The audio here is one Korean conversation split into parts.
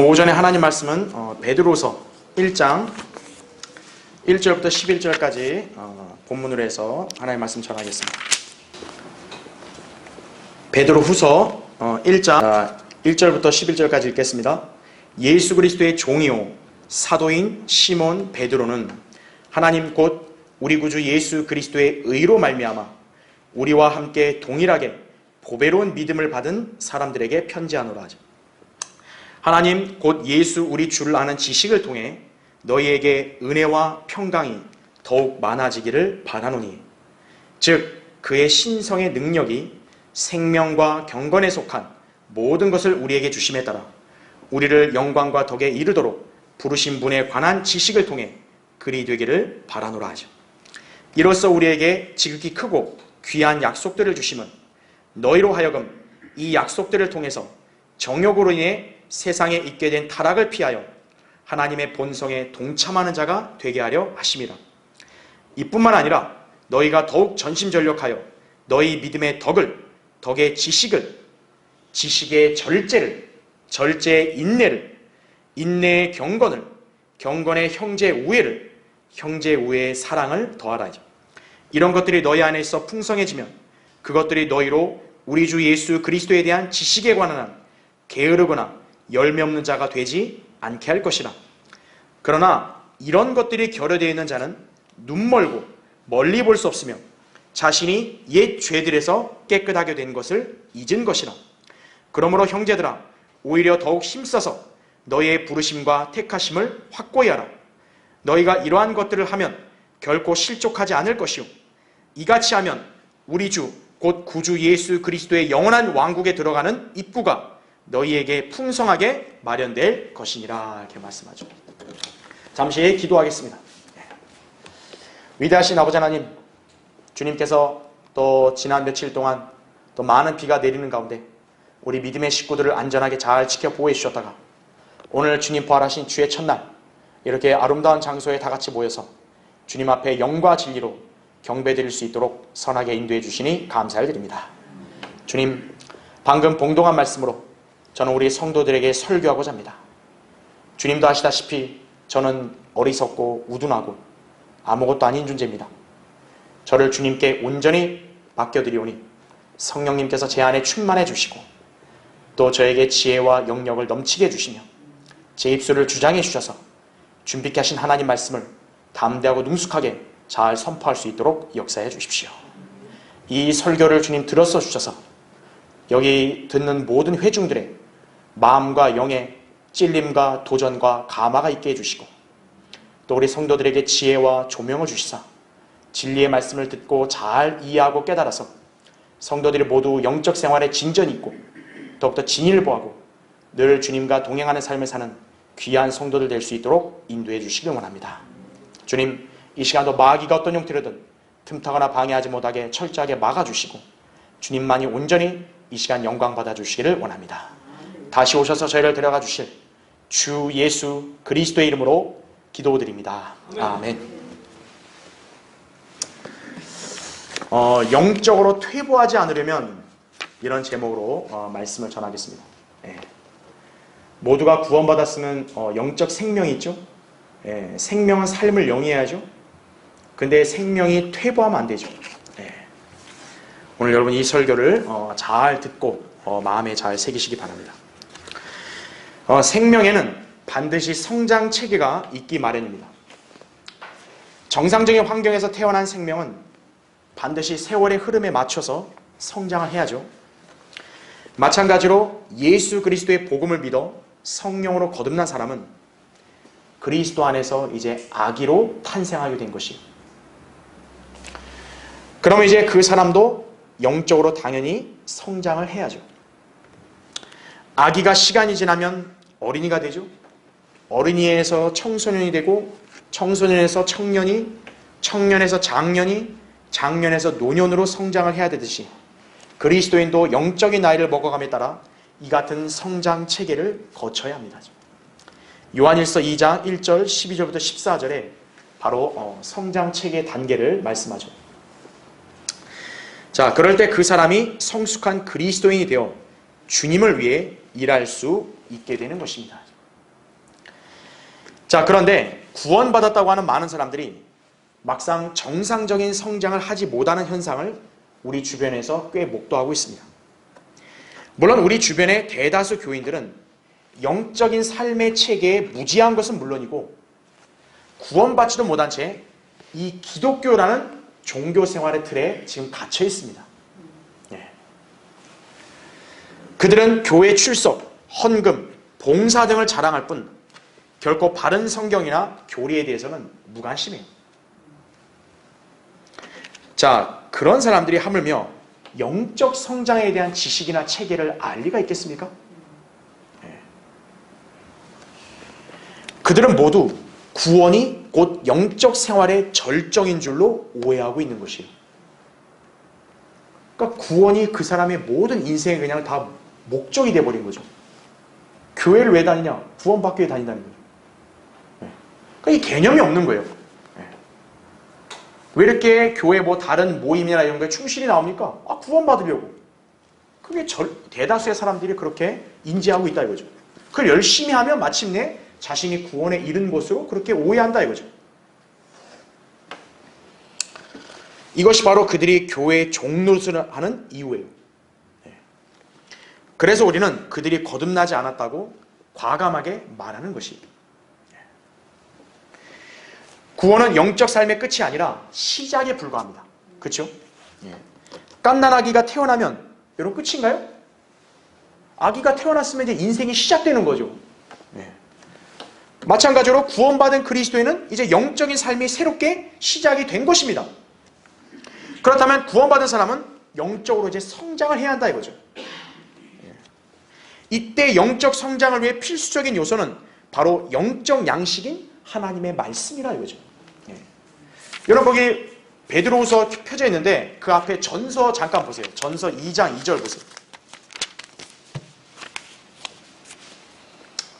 오전에 하나님 말씀은 베드로서 1장 1절부터 11절까지 본문으로 해서 하나님 말씀 전하겠습니다. 베드로후서 1장 1절부터 11절까지 읽겠습니다. 예수 그리스도의 종이요 사도인 시몬 베드로는 하나님 곧 우리 구주 예수 그리스도의 의로 말미암아 우리와 함께 동일하게 보배로운 믿음을 받은 사람들에게 편지하노라 하죠. 하나님 곧 예수 우리 주를 아는 지식을 통해 너희에게 은혜와 평강이 더욱 많아지기를 바라노니 즉 그의 신성의 능력이 생명과 경건에 속한 모든 것을 우리에게 주심에 따라 우리를 영광과 덕에 이르도록 부르신 분에 관한 지식을 통해 그리 되기를 바라노라 하죠. 이로써 우리에게 지극히 크고 귀한 약속들을 주심은 너희로 하여금 이 약속들을 통해서 정욕으로 인해 세상에 있게 된 타락을 피하여 하나님의 본성에 동참하는 자가 되게 하려 하심이라. 이뿐만 아니라 너희가 더욱 전심전력하여 너희 믿음의 덕의 지식을, 지식의 절제를, 절제의 인내를, 인내의 경건을, 경건의 형제 우애를, 형제 우애의 사랑을 더하라죠. 이런 것들이 너희 안에 있어 풍성해지면 그것들이 너희로 우리 주 예수 그리스도에 대한 지식에 관한 한 게으르거나 열매 없는 자가 되지 않게 할 것이라. 그러나 이런 것들이 결여되어 있는 자는 눈멀고 멀리 볼 수 없으며 자신이 옛 죄들에서 깨끗하게 된 것을 잊은 것이라. 그러므로 형제들아 오히려 더욱 힘써서 너희의 부르심과 택하심을 확고히 하라. 너희가 이러한 것들을 하면 결코 실족하지 않을 것이요 이같이 하면 우리 주 곧 구주 예수 그리스도의 영원한 왕국에 들어가는 입구가 너희에게 풍성하게 마련될 것이니라. 이렇게 말씀하죠. 잠시 기도하겠습니다. 위대하신 아버지 하나님, 주님께서 또 지난 며칠 동안 또 많은 비가 내리는 가운데 우리 믿음의 식구들을 안전하게 잘 지켜 보호해 주셨다가 오늘 주님 부활하신 주의 첫날 이렇게 아름다운 장소에 다 같이 모여서 주님 앞에 영과 진리로 경배드릴 수 있도록 선하게 인도해 주시니 감사를 드립니다. 주님, 방금 봉독한 말씀으로 저는 우리 성도들에게 설교하고자 합니다. 주님도 아시다시피 저는 어리석고 우둔하고 아무것도 아닌 존재입니다. 저를 주님께 온전히 맡겨드리오니 성령님께서 제 안에 충만해 주시고 또 저에게 지혜와 영역을 넘치게 해주시며 제 입술을 주장해 주셔서 준비케 하신 하나님 말씀을 담대하고 능숙하게 잘 선포할 수 있도록 역사해 주십시오. 이 설교를 주님 들어서 주셔서 여기 듣는 모든 회중들의 마음과 영의 찔림과 도전과 감화가 있게 해주시고 또 우리 성도들에게 지혜와 조명을 주시사 진리의 말씀을 듣고 잘 이해하고 깨달아서 성도들이 모두 영적 생활에 진전이 있고 더욱더 진일보하고 늘 주님과 동행하는 삶을 사는 귀한 성도들 될 수 있도록 인도해 주시길 원합니다. 주님, 이 시간도 마귀가 어떤 형태로든 틈타거나 방해하지 못하게 철저하게 막아주시고 주님만이 온전히 이 시간 영광 받아주시기를 원합니다. 다시 오셔서 저희를 데려가 주실 주 예수 그리스도의 이름으로 기도드립니다. 아멘. 영적으로 퇴보하지 않으려면 이런 제목으로 말씀을 전하겠습니다. 모두가 구원받았으면 영적 생명이 있죠. 생명은 삶을 영위해야죠. 근데 생명이 퇴보하면 안 되죠. 오늘 여러분 이 설교를 잘 듣고 마음에 잘 새기시기 바랍니다. 생명에는 반드시 성장 체계가 있기 마련입니다. 정상적인 환경에서 태어난 생명은 반드시 세월의 흐름에 맞춰서 성장을 해야죠. 마찬가지로 예수 그리스도의 복음을 믿어 성령으로 거듭난 사람은 그리스도 안에서 이제 아기로 탄생하게 된 것이에요. 그러면 이제 그 사람도 영적으로 당연히 성장을 해야죠. 아기가 시간이 지나면 어린이가 되죠. 어린이에서 청소년이 되고 청소년에서 청년이, 청년에서 장년이, 장년에서 노년으로 성장을 해야 되듯이 그리스도인도 영적인 나이를 먹어감에 따라 이 같은 성장 체계를 거쳐야 합니다. 요한일서 2장 1절 12절부터 14절에 바로 성장 체계 단계를 말씀하죠. 자, 그럴 때 그 사람이 성숙한 그리스도인이 되어 주님을 위해 일할 수 있게 되는 것입니다. 자, 그런데 구원받았다고 하는 많은 사람들이 막상 정상적인 성장을 하지 못하는 현상을 우리 주변에서 꽤 목도하고 있습니다. 물론 우리 주변의 대다수 교인들은 영적인 삶의 체계에 무지한 것은 물론이고 구원받지도 못한 채 이 기독교라는 종교 생활의 틀에 지금 갇혀 있습니다. 예. 그들은 교회 출석, 헌금, 봉사 등을 자랑할 뿐 결코 바른 성경이나 교리에 대해서는 무관심해요. 자, 그런 사람들이 하물며 영적 성장에 대한 지식이나 체계를 알 리가 있겠습니까? 예. 그들은 모두 구원이 곧 영적 생활의 절정인 줄로 오해하고 있는 것이에요. 그러니까 구원이 그 사람의 모든 인생에 그냥 다 목적이 돼버린 거죠. 교회를 왜 다니냐? 구원받기 위해 다닌다는 거죠. 예. 그러니까 이 개념이 없는 거예요. 예. 왜 이렇게 교회 뭐 다른 모임이나 이런 거에 충실히 나옵니까? 아, 구원받으려고. 그게 대다수의 사람들이 그렇게 인지하고 있다 이거죠. 그걸 열심히 하면 마침내 자신이 구원에 이른 것으로 그렇게 오해한다 이거죠. 이것이 바로 그들이 교회의 종노릇을 하는 이유예요. 그래서 우리는 그들이 거듭나지 않았다고 과감하게 말하는 것이에요. 구원은 영적 삶의 끝이 아니라 시작에 불과합니다. 그렇죠? 갓난 아기가 태어나면 여러분 끝인가요? 아기가 태어났으면 이제 인생이 시작되는 거죠. 마찬가지로 구원받은 그리스도인은 이제 영적인 삶이 새롭게 시작이 된 것입니다. 그렇다면 구원받은 사람은 영적으로 이제 성장을 해야 한다 이거죠. 이때 영적 성장을 위해 필수적인 요소는 바로 영적 양식인 하나님의 말씀이라 이거죠. 여러분 거기 베드로후서 펴져 있는데 그 앞에 전서 잠깐 보세요. 전서 2장 2절 보세요.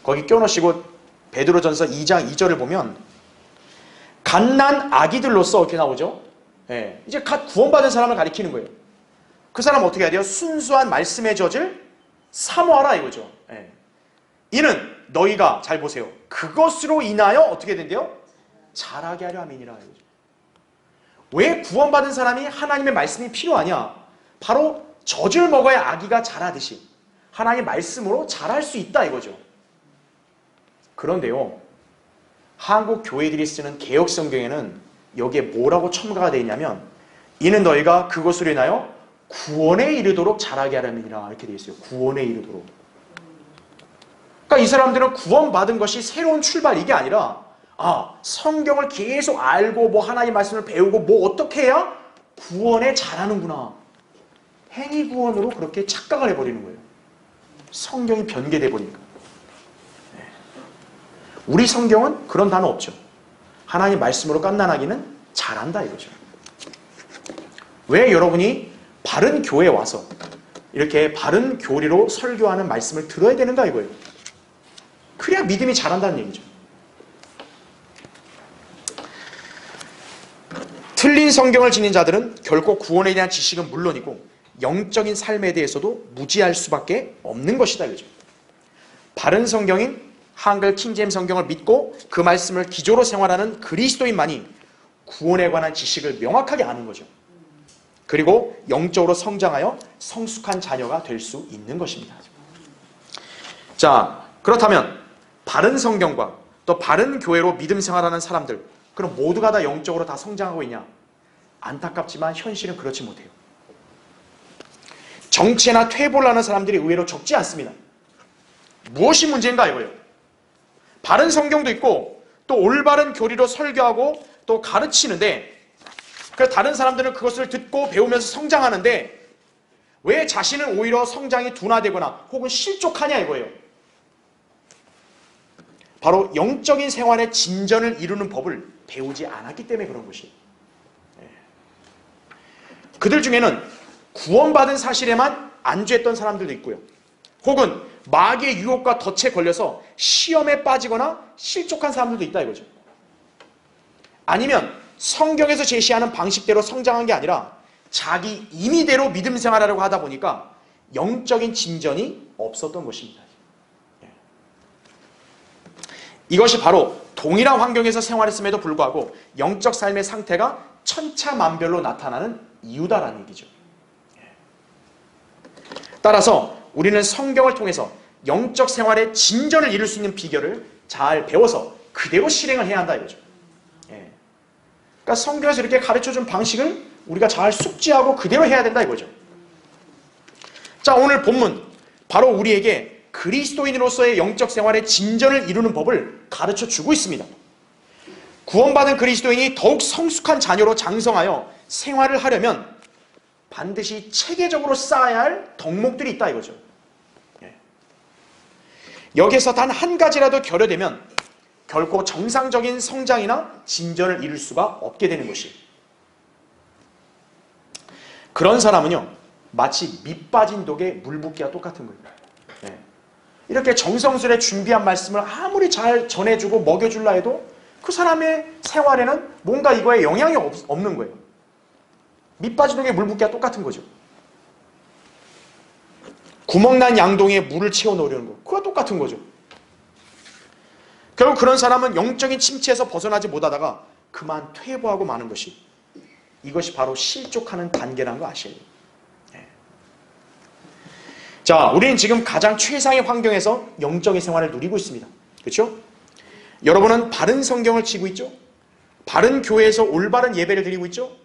거기 껴놓으시고 베드로전서 2장 2절을 보면 갓난 아기들로서 이렇게 나오죠. 예, 이제 갓 구원받은 사람을 가리키는 거예요. 그 사람 어떻게 해야 돼요? 순수한 말씀의 젖을 사모하라 이거죠. 예. 이는 너희가 잘 보세요. 그것으로 인하여 어떻게 된대요? 자라게 하려 함이니라 이거죠. 왜 구원받은 사람이 하나님의 말씀이 필요하냐? 바로 젖을 먹어야 아기가 자라듯이 하나님의 말씀으로 자랄 수 있다 이거죠. 그런데요, 한국 교회들이 쓰는 개역 성경에는 여기에 뭐라고 첨가가 되어 있냐면 이는 너희가 그것으로 인하여 구원에 이르도록 자라게 하려니라 이렇게 되어 있어요. 구원에 이르도록. 그러니까 이 사람들은 구원받은 것이 새로운 출발 이게 아니라 성경을 계속 알고 뭐 하나님 말씀을 배우고 뭐 어떻게 해야 구원에 자라는구나. 행위 구원으로 그렇게 착각을 해버리는 거예요. 성경이 변개돼 버리니까. 우리 성경은 그런 단어 없죠. 하나님 말씀으로 갓난아기는 잘한다 이거죠. 왜 여러분이 바른 교회에 와서 이렇게 바른 교리로 설교하는 말씀을 들어야 되는가 이거예요. 그래야 믿음이 자란다는 얘기죠. 틀린 성경을 지닌 자들은 결코 구원에 대한 지식은 물론이고 영적인 삶에 대해서도 무지할 수밖에 없는 것이다 이거죠. 바른 성경인 한글 킹제임 성경을 믿고 그 말씀을 기조로 생활하는 그리스도인만이 구원에 관한 지식을 명확하게 아는 거죠. 그리고 영적으로 성장하여 성숙한 자녀가 될 수 있는 것입니다. 자, 그렇다면 바른 성경과 또 바른 교회로 믿음 생활하는 사람들, 그럼 모두가 다 영적으로 다 성장하고 있냐? 안타깝지만 현실은 그렇지 못해요. 정체나 퇴보를 하는 사람들이 의외로 적지 않습니다. 무엇이 문제인가 이거예요. 바른 성경도 있고 또 올바른 교리로 설교하고 또 가르치는데 그래서 다른 사람들은 그것을 듣고 배우면서 성장하는데 왜 자신은 오히려 성장이 둔화되거나 혹은 실족하냐 이거예요. 바로 영적인 생활의 진전을 이루는 법을 배우지 않았기 때문에 그런 것이에요. 그들 중에는 구원받은 사실에만 안주했던 사람들도 있고요. 혹은 마귀의 유혹과 덫에 걸려서 시험에 빠지거나 실족한 사람들도 있다 이거죠. 아니면 성경에서 제시하는 방식대로 성장한 게 아니라 자기 임의대로 믿음 생활하려고 하다 보니까 영적인 진전이 없었던 것입니다. 이것이 바로 동일한 환경에서 생활했음에도 불구하고 영적 삶의 상태가 천차만별로 나타나는 이유다라는 얘기죠. 따라서 우리는 성경을 통해서 영적 생활의 진전을 이룰 수 있는 비결을 잘 배워서 그대로 실행을 해야 한다 이거죠. 그러니까 성경에서 이렇게 가르쳐준 방식을 우리가 잘 숙지하고 그대로 해야 된다 이거죠. 자, 오늘 본문 바로 우리에게 그리스도인으로서의 영적 생활의 진전을 이루는 법을 가르쳐주고 있습니다. 구원받은 그리스도인이 더욱 성숙한 자녀로 장성하여 생활을 하려면 반드시 체계적으로 쌓아야 할 덕목들이 있다 이거죠. 여기서 단 한 가지라도 결여되면 결코 정상적인 성장이나 진전을 이룰 수가 없게 되는 것이. 그런 사람은요, 마치 밑 빠진 독에 물 붓기와 똑같은 거예요. 이렇게 정성스레 준비한 말씀을 아무리 잘 전해주고 먹여줄라 해도 그 사람의 생활에는 뭔가 이거에 영향이 없는 거예요. 밑 빠진 독에 물 붓기와 똑같은 거죠. 구멍난 양동이에 물을 채워 넣으려는 거, 그거 똑같은 거죠. 결국 그런 사람은 영적인 침체에서 벗어나지 못하다가 그만 퇴보하고 마는 것이, 이것이 바로 실족하는 단계라는 거 아시죠? 자, 우리는 지금 가장 최상의 환경에서 영적인 생활을 누리고 있습니다. 그렇죠? 여러분은 바른 성경을 치고 있죠? 바른 교회에서 올바른 예배를 드리고 있죠?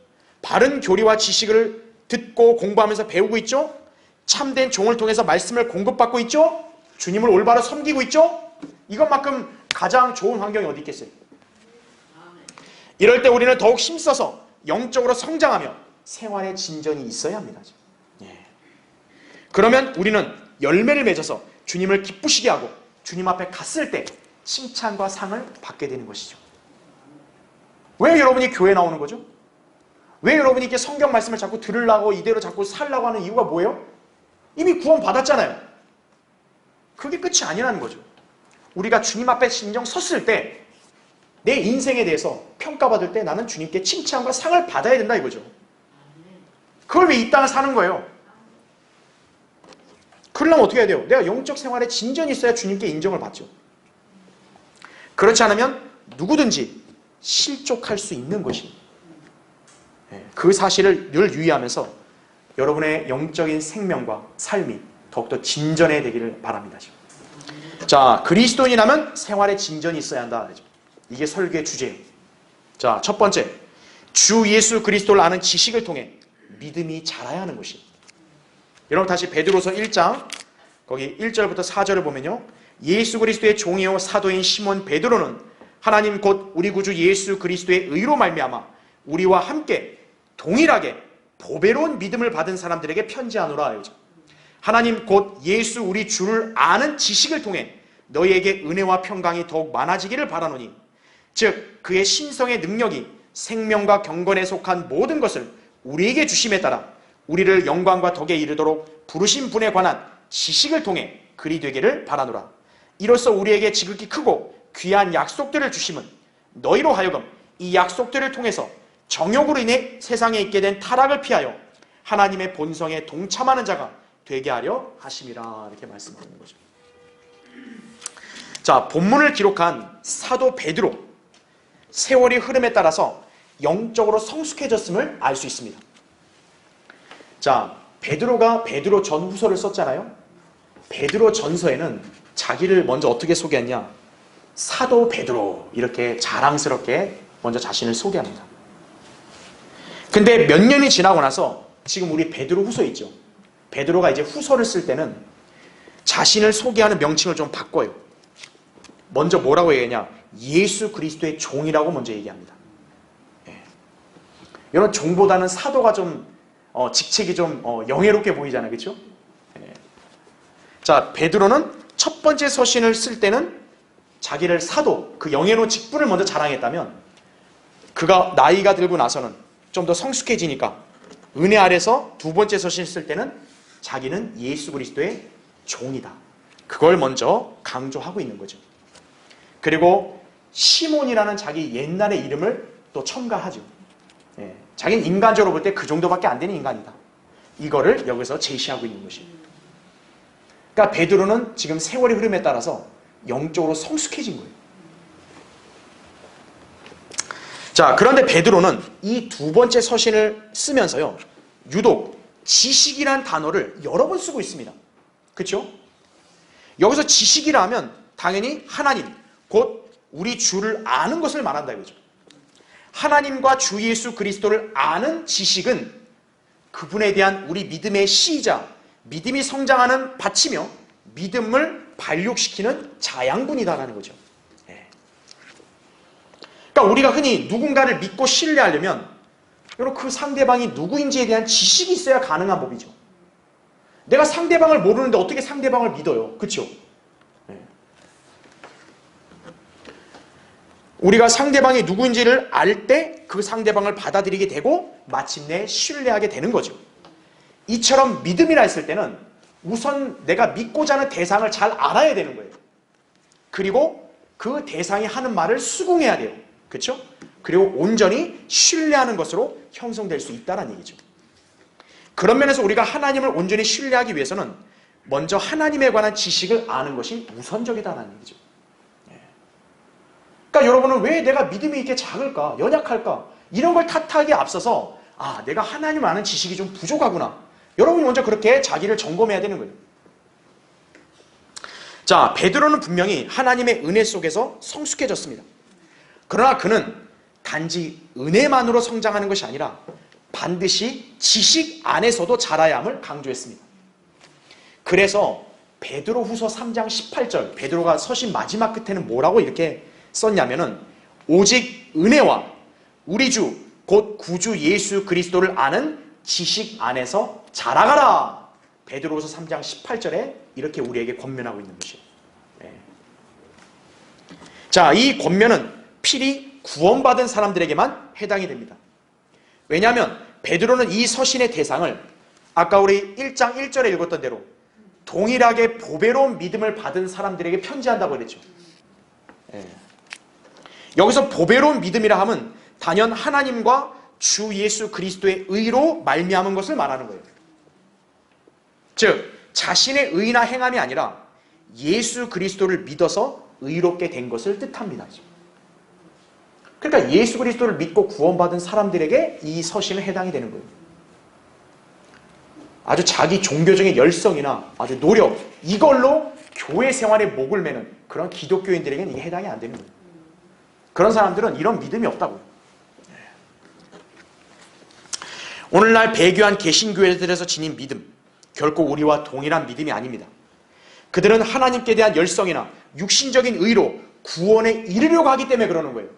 바른 교리와 지식을 듣고 공부하면서 배우고 있죠? 참된 종을 통해서 말씀을 공급받고 있죠? 주님을 올바로 섬기고 있죠? 이것만큼 가장 좋은 환경이 어디 있겠어요? 이럴 때 우리는 더욱 힘써서 영적으로 성장하며 생활의 진전이 있어야 합니다. 그러면 우리는 열매를 맺어서 주님을 기쁘시게 하고 주님 앞에 갔을 때 칭찬과 상을 받게 되는 것이죠. 왜 여러분이 교회에 나오는 거죠? 왜 여러분이 이렇게 성경 말씀을 자꾸 들으려고 이대로 자꾸 살려고 하는 이유가 뭐예요? 이미 구원 받았잖아요. 그게 끝이 아니라는 거죠. 우리가 주님 앞에 진정 섰을 때 내 인생에 대해서 평가받을 때 나는 주님께 칭찬과 상을 받아야 된다 이거죠. 그걸 왜 이 땅을 사는 거예요? 그러려면 어떻게 해야 돼요? 내가 영적 생활에 진전이 있어야 주님께 인정을 받죠. 그렇지 않으면 누구든지 실족할 수 있는 것이, 그 사실을 늘 유의하면서 여러분의 영적인 생명과 삶이 더욱더 진전해 되기를 바랍니다. 자, 그리스도인이라면 생활에 진전이 있어야 한다. 이게 설교의 주제예요. 자, 첫 번째, 주 예수 그리스도를 아는 지식을 통해 믿음이 자라야 하는 것이. 여러분 다시 베드로서 1장 거기 1절부터 4절을 보면요, 예수 그리스도의 종이요 사도인 시몬 베드로는 하나님 곧 우리 구주 예수 그리스도의 의로 말미암아 우리와 함께 동일하게 보배로운 믿음을 받은 사람들에게 편지하노라. 하나님 곧 예수 우리 주를 아는 지식을 통해 너희에게 은혜와 평강이 더욱 많아지기를 바라노니, 즉 그의 신성의 능력이 생명과 경건에 속한 모든 것을 우리에게 주심에 따라 우리를 영광과 덕에 이르도록 부르신 분에 관한 지식을 통해 그리 되기를 바라노라. 이로써 우리에게 지극히 크고 귀한 약속들을 주심은 너희로 하여금 이 약속들을 통해서 정욕으로 인해 세상에 있게 된 타락을 피하여 하나님의 본성에 동참하는 자가 되게 하려 하심이라. 이렇게 말씀하는 거죠. 자, 본문을 기록한 사도 베드로, 세월의 흐름에 따라서 영적으로 성숙해졌음을 알 수 있습니다. 자, 베드로가 베드로 전후서를 썼잖아요. 베드로 전서에는 자기를 먼저 어떻게 소개했냐, 사도 베드로 이렇게 자랑스럽게 먼저 자신을 소개합니다. 근데 몇 년이 지나고 나서 지금 우리 베드로 후서 있죠. 베드로가 이제 후서를 쓸 때는 자신을 소개하는 명칭을 좀 바꿔요. 먼저 뭐라고 얘기하냐, 예수 그리스도의 종이라고 먼저 얘기합니다. 여러분, 종보다는 사도가 좀 직책이 좀 영예롭게 보이잖아요. 그렇죠? 자, 베드로는 첫 번째 서신을 쓸 때는 자기를 사도, 그 영예로운 직분을 먼저 자랑했다면, 그가 나이가 들고 나서는 좀 더 성숙해지니까 은혜 아래서 두 번째 서신을 쓸 때는 자기는 예수 그리스도의 종이다, 그걸 먼저 강조하고 있는 거죠. 그리고 시몬이라는 자기 옛날의 이름을 또 첨가하죠. 자기는 인간적으로 볼 때 그 정도밖에 안 되는 인간이다, 이거를 여기서 제시하고 있는 것입니다. 그러니까 베드로는 지금 세월의 흐름에 따라서 영적으로 성숙해진 거예요. 자, 그런데 베드로는 이 두 번째 서신을 쓰면서요, 유독 지식이란 단어를 여러 번 쓰고 있습니다. 그렇죠? 여기서 지식이라 하면 당연히 하나님, 곧 우리 주를 아는 것을 말한다 이거죠. 하나님과 주 예수 그리스도를 아는 지식은 그분에 대한 우리 믿음의 시작, 믿음이 성장하는 밭이며 믿음을 발육시키는 자양분이다라는 거죠. 그러니까 우리가 흔히 누군가를 믿고 신뢰하려면 여러분 그 상대방이 누구인지에 대한 지식이 있어야 가능한 법이죠. 내가 상대방을 모르는데 어떻게 상대방을 믿어요? 그렇죠? 우리가 상대방이 누구인지를 알 때 그 상대방을 받아들이게 되고 마침내 신뢰하게 되는 거죠. 이처럼 믿음이라 했을 때는 우선 내가 믿고자 하는 대상을 잘 알아야 되는 거예요. 그리고 그 대상이 하는 말을 수긍해야 돼요. 그렇죠? 그리고 온전히 신뢰하는 것으로 형성될 수 있다는 얘기죠. 그런 면에서 우리가 하나님을 온전히 신뢰하기 위해서는 먼저 하나님에 관한 지식을 아는 것이 우선적이다는 얘기죠. 그러니까 여러분은 왜 내가 믿음이 이렇게 작을까? 연약할까? 이런 걸 탓하기에 앞서서 내가 하나님 아는 지식이 좀 부족하구나. 여러분이 먼저 그렇게 자기를 점검해야 되는 거예요. 자, 베드로는 분명히 하나님의 은혜 속에서 성숙해졌습니다. 그러나 그는 단지 은혜만으로 성장하는 것이 아니라 반드시 지식 안에서도 자라야 함을 강조했습니다. 그래서 베드로후서 3장 18절, 베드로가 서신 마지막 끝에는 뭐라고 이렇게 썼냐면은 오직 은혜와 우리 주 곧 구주 예수 그리스도를 아는 지식 안에서 자라가라. 베드로후서 3장 18절에 이렇게 우리에게 권면하고 있는 것이에요. 자, 이 권면은 필히 구원받은 사람들에게만 해당이 됩니다. 왜냐하면 베드로는 이 서신의 대상을 아까 우리 1장 1절에 읽었던 대로 동일하게 보배로운 믿음을 받은 사람들에게 편지한다고 그랬죠. 여기서 보배로운 믿음이라 함은 단연 하나님과 주 예수 그리스도의 의로 말미암은 것을 말하는 거예요. 즉 자신의 의나 행함이 아니라 예수 그리스도를 믿어서 의롭게 된 것을 뜻합니다. 그러니까 예수 그리스도를 믿고 구원받은 사람들에게 이 서신은 해당이 되는 거예요. 아주 자기 종교적인 열성이나 아주 노력, 이걸로 교회 생활에 목을 매는 그런 기독교인들에게는 이게 해당이 안 되는 거예요. 그런 사람들은 이런 믿음이 없다고요. 오늘날 배교한 개신교회들에서 지닌 믿음, 결코 우리와 동일한 믿음이 아닙니다. 그들은 하나님께 대한 열성이나 육신적인 의로 구원에 이르려고 하기 때문에 그러는 거예요.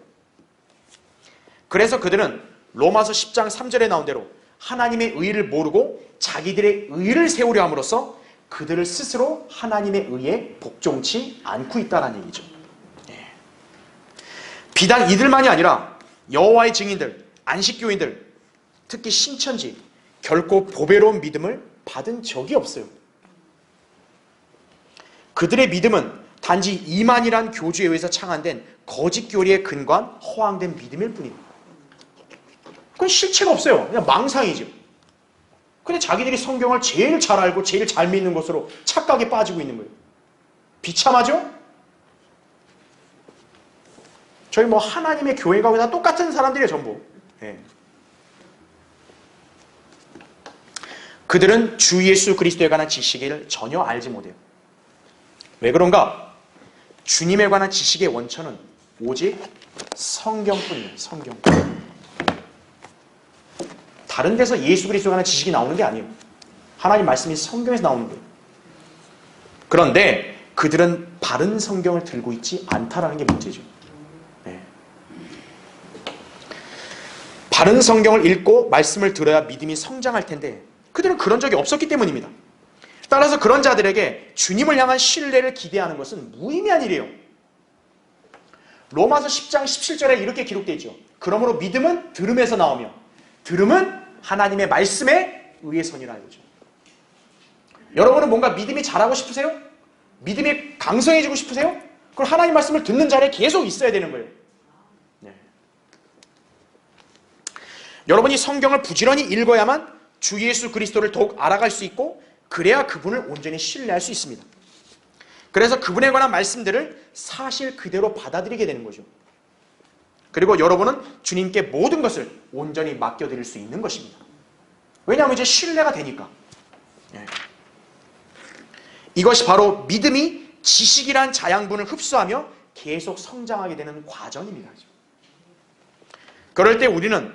그래서 그들은 로마서 10장 3절에 나온 대로 하나님의 의를 모르고 자기들의 의를 세우려 함으로써 그들을 스스로 하나님의 의에 복종치 않고 있다는 얘기죠. 비단 이들만이 아니라 여호와의 증인들, 안식교인들, 특히 신천지 결코 보배로운 믿음을 받은 적이 없어요. 그들의 믿음은 단지 이만이란 교주에 의해서 창안된 거짓 교리에 근거한 허황된 믿음일 뿐입니다. 그건 실체가 없어요. 그냥 망상이죠. 근데 자기들이 성경을 제일 잘 알고 제일 잘 믿는 것으로 착각에 빠지고 있는 거예요. 비참하죠? 저희 하나님의 교회가 다 똑같은 사람들이에요, 전부. 그들은 주 예수 그리스도에 관한 지식을 전혀 알지 못해요. 왜 그런가? 주님에 관한 지식의 원천은 오직 성경뿐이에요. 성경. 다른 데서 예수 그리스도에 관한 지식이 나오는 게 아니에요. 하나님 말씀이 성경에서 나오는 거예요. 그런데 그들은 바른 성경을 들고 있지 않다라는 게 문제죠. 바른 성경을 읽고 말씀을 들어야 믿음이 성장할 텐데 그들은 그런 적이 없었기 때문입니다. 따라서 그런 자들에게 주님을 향한 신뢰를 기대하는 것은 무의미한 일이에요. 로마서 10장 17절에 이렇게 기록되어 있죠. 그러므로 믿음은 들음에서 나오며 들음은 하나님의 말씀에 의해서니라 이거죠. 여러분은 뭔가 믿음이 자라고 싶으세요? 믿음이 강성해지고 싶으세요? 그럼 하나님 말씀을 듣는 자리에 계속 있어야 되는 거예요. 여러분이 성경을 부지런히 읽어야만 주 예수 그리스도를 더욱 알아갈 수 있고 그래야 그분을 온전히 신뢰할 수 있습니다. 그래서 그분에 관한 말씀들을 사실 그대로 받아들이게 되는 거죠. 그리고 여러분은 주님께 모든 것을 온전히 맡겨드릴 수 있는 것입니다. 왜냐하면 이제 신뢰가 되니까. 이것이 바로 믿음이 지식이란 자양분을 흡수하며 계속 성장하게 되는 과정입니다. 그럴 때 우리는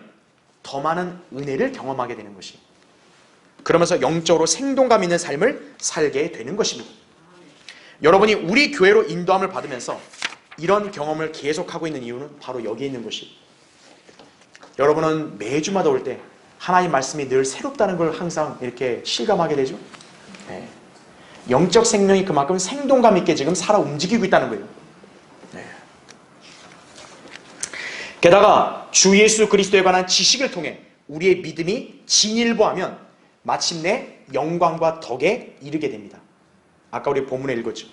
더 많은 은혜를 경험하게 되는 것이에요. 그러면서 영적으로 생동감 있는 삶을 살게 되는 것입니다. 여러분이 우리 교회로 인도함을 받으면서 이런 경험을 계속하고 있는 이유는 바로 여기에 있는 것이에요. 여러분은 매주마다 올 때 하나님 말씀이 늘 새롭다는 걸 항상 이렇게 실감하게 되죠. 네. 영적 생명이 그만큼 생동감 있게 지금 살아 움직이고 있다는 거예요. 네. 게다가 주 예수 그리스도에 관한 지식을 통해 우리의 믿음이 진일보하면 마침내 영광과 덕에 이르게 됩니다. 아까 우리 본문에 읽었죠.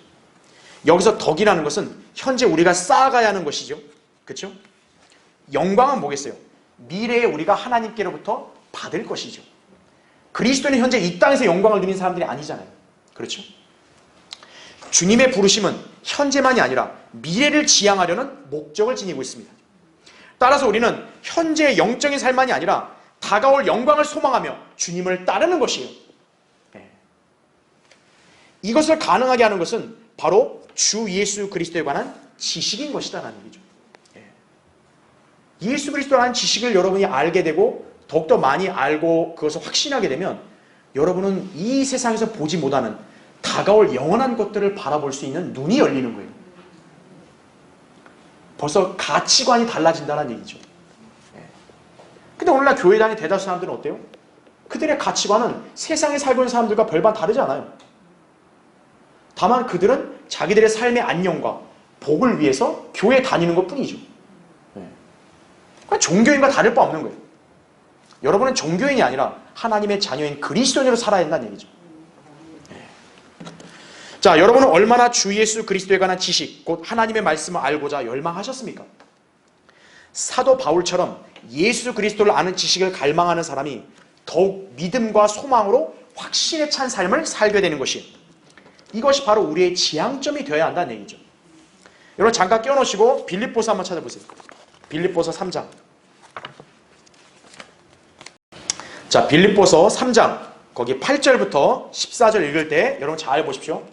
여기서 덕이라는 것은 현재 우리가 쌓아가야 하는 것이죠. 그렇죠? 영광은 뭐겠어요? 미래에 우리가 하나님께로부터 받을 것이죠. 그리스도는 현재 이 땅에서 영광을 누리는 사람들이 아니잖아요. 그렇죠? 주님의 부르심은 현재만이 아니라 미래를 지향하려는 목적을 지니고 있습니다. 따라서 우리는 현재의 영적인 삶만이 아니라 다가올 영광을 소망하며 주님을 따르는 것이에요. 이것을 가능하게 하는 것은 바로 주 예수 그리스도에 관한 지식인 것이다라는 얘기죠. 예수 그리스도라는 지식을 여러분이 알게 되고 더욱더 많이 알고 그것을 확신하게 되면 여러분은 이 세상에서 보지 못하는 다가올 영원한 것들을 바라볼 수 있는 눈이 열리는 거예요. 벌써 가치관이 달라진다는 얘기죠. 근데 오늘날 교회 다니는 대다수 사람들은 어때요? 그들의 가치관은 세상에 살고 있는 사람들과 별반 다르지 않아요. 다만 그들은 자기들의 삶의 안녕과 복을 위해서 교회에 다니는 것 뿐이죠. 그러니까 종교인과 다를 바 없는 거예요. 여러분은 종교인이 아니라 하나님의 자녀인 그리스도인으로 살아야 한다는 얘기죠. 자, 여러분은 얼마나 주 예수 그리스도에 관한 지식, 곧 하나님의 말씀을 알고자 열망하셨습니까? 사도 바울처럼 예수 그리스도를 아는 지식을 갈망하는 사람이 더욱 믿음과 소망으로 확신에 찬 삶을 살게 되는 것이, 이것이 바로 우리의 지향점이 되어야 한다는 얘기죠. 여러분 잠깐 껴놓으시고 빌립보서 한번 찾아보세요. 빌립보서 3장. 자, 빌립보서 3장 거기 8절부터 14절 읽을 때 여러분 잘 보십시오.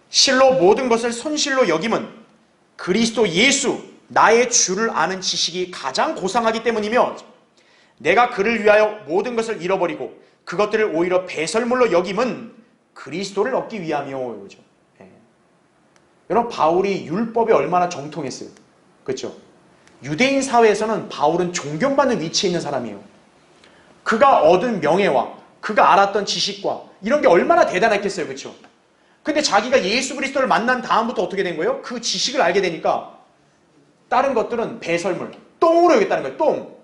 실로 모든 것을 손실로 여김은 그리스도 예수 나의 주를 아는 지식이 가장 고상하기 때문이며 내가 그를 위하여 모든 것을 잃어버리고 그것들을 오히려 배설물로 여김은 그리스도를 얻기 위함이요. 그렇죠? 여러분 바울이 율법에 얼마나 정통했어요. 그렇죠? 유대인 사회에서는 바울은 존경받는 위치에 있는 사람이에요. 그가 얻은 명예와 그가 알았던 지식과 이런 게 얼마나 대단했겠어요. 그렇죠? 근데 자기가 예수 그리스도를 만난 다음부터 어떻게 된 거예요? 그 지식을 알게 되니까 다른 것들은 배설물, 똥으로 여겼다는 거예요. 똥.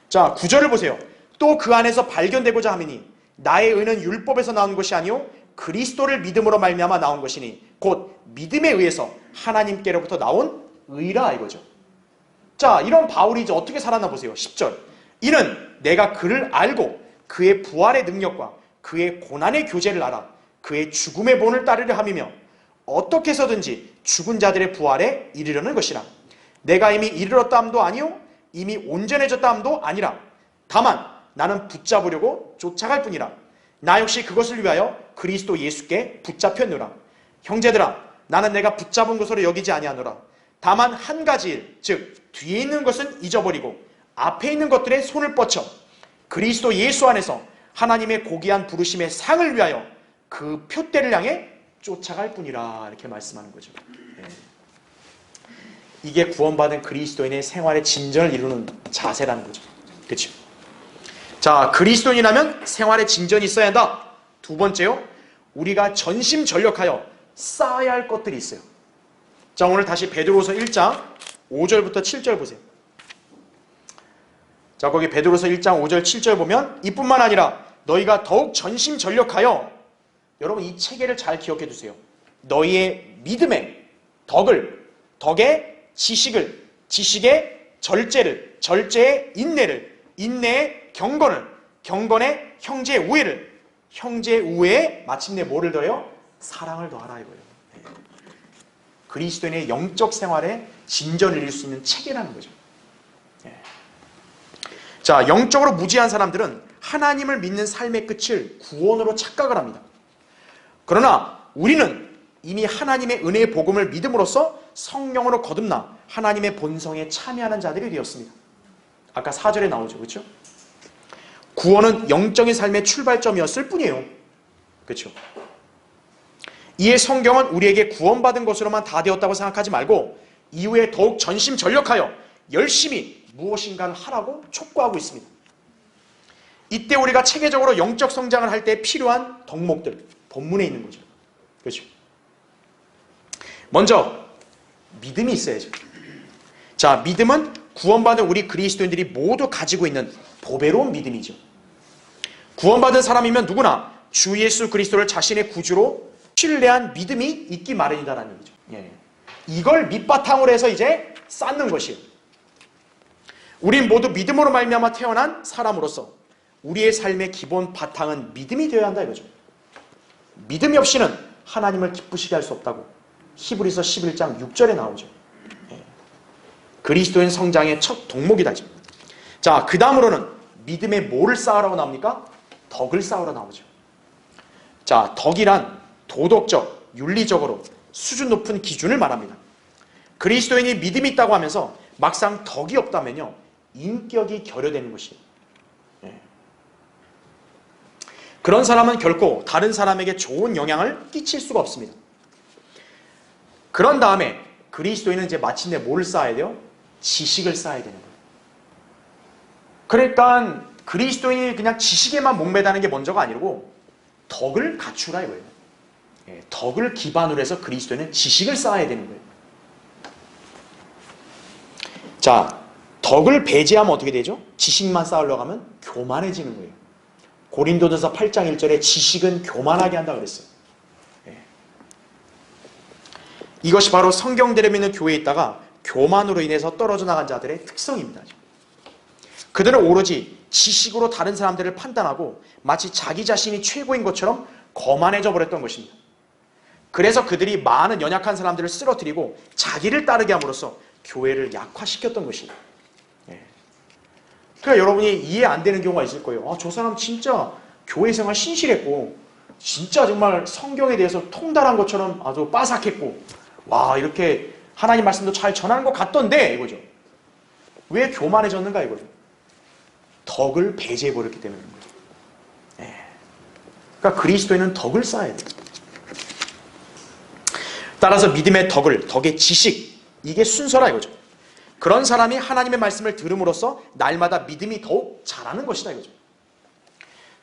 자, 9절을 보세요. 또 그 안에서 발견되고자 하미니 나의 의는 율법에서 나온 것이 아니요 그리스도를 믿음으로 말미암아 나온 것이니 곧 믿음에 의해서 하나님께로부터 나온 의라 이거죠. 자, 이런 바울이 이제 어떻게 살았나 보세요. 10절. 이는 내가 그를 알고 그의 부활의 능력과 그의 고난의 교제를 알아 그의 죽음의 본을 따르려 함이며 어떻게 해서든지 죽은 자들의 부활에 이르려는 것이라. 내가 이미 이르렀다 함도 아니요 이미 온전해졌다 함도 아니라 다만 나는 붙잡으려고 쫓아갈 뿐이라. 나 역시 그것을 위하여 그리스도 예수께 붙잡혔노라. 형제들아, 나는 내가 붙잡은 것으로 여기지 아니하노라. 다만 한 가지 일, 즉 뒤에 있는 것은 잊어버리고 앞에 있는 것들에 손을 뻗쳐 그리스도 예수 안에서 하나님의 고귀한 부르심의 상을 위하여 그 표대를 향해 쫓아갈 뿐이라. 이렇게 말씀하는 거죠. 이게 구원받은 그리스도인의 생활의 진전을 이루는 자세라는 거죠. 그렇죠? 자, 그리스도인이라면 생활의 진전이 있어야 한다. 두 번째요, 우리가 전심전력하여 쌓아야 할 것들이 있어요. 자, 오늘 다시 베드로서 1장 5절부터 7절 보세요. 자, 거기 베드로서 1장 5절 7절 보면 이뿐만 아니라 너희가 더욱 전심전력하여, 여러분 이 체계를 잘 기억해 두세요. 너희의 믿음의 덕을, 덕의 지식을, 지식의 절제를, 절제의 인내를, 인내의 경건을, 경건의 형제의 우애를, 형제의 우애에 마침내 뭐를 더해요? 사랑을 더하라 이거예요. 그리스도인의 영적 생활에 진전을 이룰 수 있는 체계라는 거죠. 자, 영적으로 무지한 사람들은 하나님을 믿는 삶의 끝을 구원으로 착각을 합니다. 그러나 우리는 이미 하나님의 은혜의 복음을 믿음으로써 성령으로 거듭나 하나님의 본성에 참여하는 자들이 되었습니다. 아까 4절에 나오죠. 그렇죠? 구원은 영적인 삶의 출발점이었을 뿐이에요. 그렇죠? 이에 성경은 우리에게 구원받은 것으로만 다 되었다고 생각하지 말고 이후에 더욱 전심전력하여 열심히 무엇인가를 하라고 촉구하고 있습니다. 이때 우리가 체계적으로 영적 성장을 할 때 필요한 덕목들, 본문에 있는 거죠. 그렇죠? 먼저 믿음이 있어야죠. 자, 믿음은 구원받은 우리 그리스도인들이 모두 가지고 있는 보배로운 믿음이죠. 구원받은 사람이면 누구나 주 예수 그리스도를 자신의 구주로 신뢰한 믿음이 있기 마련이다라는 얘기죠. 이걸 밑바탕으로 해서 이제 쌓는 것이에요. 우린 모두 믿음으로 말미암아 태어난 사람으로서 우리의 삶의 기본 바탕은 믿음이 되어야 한다 이거죠. 믿음이 없이는 하나님을 기쁘시게 할 수 없다고 히브리서 11장 6절에 나오죠. 그리스도인 성장의 첫 덕목이다. 자, 그 다음으로는 믿음에 뭐를 쌓으라고 나옵니까? 덕을 쌓으러 나오죠. 자, 덕이란 도덕적, 윤리적으로 수준 높은 기준을 말합니다. 그리스도인이 믿음이 있다고 하면서 막상 덕이 없다면요, 인격이 결여되는 것이에요. 그런 사람은 결코 다른 사람에게 좋은 영향을 끼칠 수가 없습니다. 그런 다음에 그리스도인은 이제 마침내 뭘 쌓아야 돼요? 지식을 쌓아야 되는 거예요. 그러니까 그리스도인이 그냥 지식에만 목매다는 게 먼저가 아니고 덕을 갖추라 이거예요. 덕을 기반으로 해서 그리스도인은 지식을 쌓아야 되는 거예요. 자, 덕을 배제하면 어떻게 되죠? 지식만 쌓으려고 하면 교만해지는 거예요. 고린도전서 8장 1절에 지식은 교만하게 한다 그랬어요. 이것이 바로 성경대로 믿는 교회에 있다가 교만으로 인해서 떨어져 나간 자들의 특성입니다. 그들은 오로지 지식으로 다른 사람들을 판단하고 마치 자기 자신이 최고인 것처럼 거만해져 버렸던 것입니다. 그래서 그들이 많은 연약한 사람들을 쓰러뜨리고 자기를 따르게 함으로써 교회를 약화시켰던 것입니다. 그러니까 여러분이 이해 안 되는 경우가 있을 거예요. 아, 저 사람 진짜 교회 생활 신실했고 진짜 정말 성경에 대해서 통달한 것처럼 아주 빠삭했고 와, 이렇게 하나님 말씀도 잘 전하는 것 같던데 이거죠. 왜 교만해졌는가 이거죠. 덕을 배제해버렸기 때문인 거죠. 그러니까 그리스도인은 덕을 쌓아야 돼요. 따라서 믿음의 덕을, 덕의 지식, 이게 순서라 이거죠. 그런 사람이 하나님의 말씀을 들음으로써 날마다 믿음이 더욱 자라는 것이다 이거죠.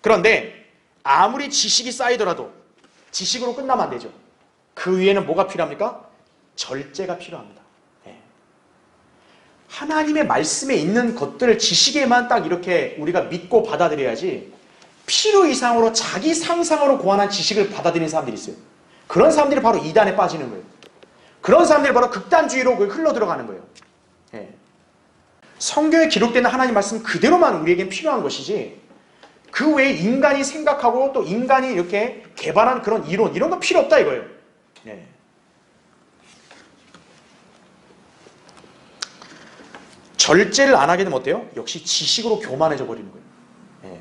그런데 아무리 지식이 쌓이더라도 지식으로 끝나면 안 되죠. 그 위에는 뭐가 필요합니까? 절제가 필요합니다. 하나님의 말씀에 있는 것들을 지식에만 딱 이렇게 우리가 믿고 받아들여야지 필요 이상으로 자기 상상으로 고안한 지식을 받아들이는 사람들이 있어요. 그런 사람들이 바로 이단에 빠지는 거예요. 그런 사람들이 바로 극단주의로 흘러 들어가는 거예요. 성경에 기록되는 하나님 말씀 그대로만 우리에겐 필요한 것이지 그 외에 인간이 생각하고 또 인간이 이렇게 개발한 그런 이론 이런 거 필요 없다 이거예요. 절제를 안 하게 되면 어때요? 역시 지식으로 교만해져 버리는 거예요.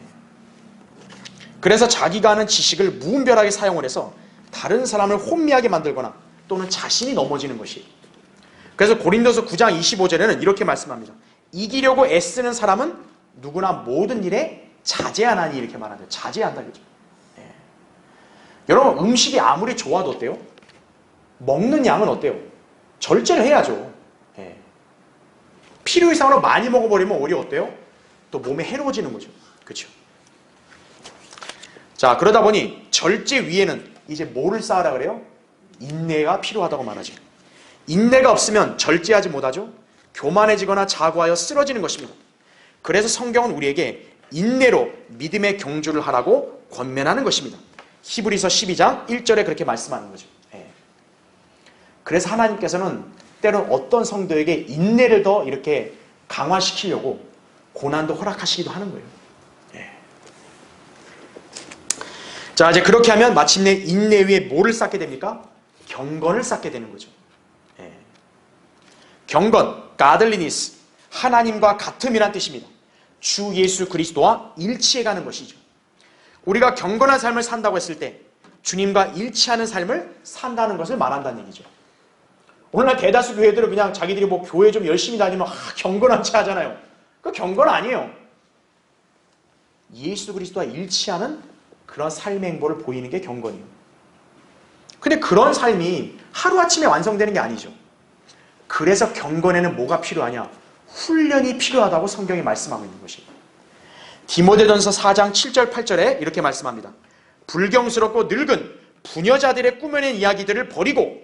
그래서 자기가 아는 지식을 무분별하게 사용을 해서 다른 사람을 혼미하게 만들거나 또는 자신이 넘어지는 것이에요. 그래서 고린도서 9장 25절에는 이렇게 말씀합니다. 이기려고 애쓰는 사람은 누구나 모든 일에 자제하나니 이렇게 말하는데 자제한다 그죠? 여러분 음식이 아무리 좋아도 어때요? 먹는 양은 어때요? 절제를 해야죠. 필요 이상으로 많이 먹어버리면 오히려 어때요? 또 몸에 해로워지는 거죠. 그렇죠? 자, 그러다 보니 절제 위에는 이제 뭐를 쌓으라 그래요? 인내가 필요하다고 말하죠. 인내가 없으면 절제하지 못하죠. 교만해지거나 자고하여 쓰러지는 것입니다. 그래서 성경은 우리에게 인내로 믿음의 경주를 하라고 권면하는 것입니다. 히브리서 12장 1절에 그렇게 말씀하는 거죠. 그래서 하나님께서는 때론 어떤 성도에게 인내를 더 이렇게 강화시키려고 고난도 허락하시기도 하는 거예요. 자, 이제 그렇게 하면 마침내 인내 위에 뭐를 쌓게 됩니까? 경건을 쌓게 되는 거죠. 경건, godliness, 하나님과 같음이란 뜻입니다. 주 예수 그리스도와 일치해가는 것이죠. 우리가 경건한 삶을 산다고 했을 때 주님과 일치하는 삶을 산다는 것을 말한다는 얘기죠. 오늘날 대다수 교회들은 그냥 자기들이 뭐 교회 좀 열심히 다니면 경건한 체 하잖아요. 그 경건 아니에요. 예수 그리스도와 일치하는 그런 삶의 행보를 보이는 게 경건이에요. 근데 그런 삶이 하루아침에 완성되는 게 아니죠. 그래서 경건에는 뭐가 필요하냐? 훈련이 필요하다고 성경이 말씀하고 있는 것이에요. 디모데전서 4장 7절 8절에 이렇게 말씀합니다. 불경스럽고 늙은 부녀자들의 꾸며낸 이야기들을 버리고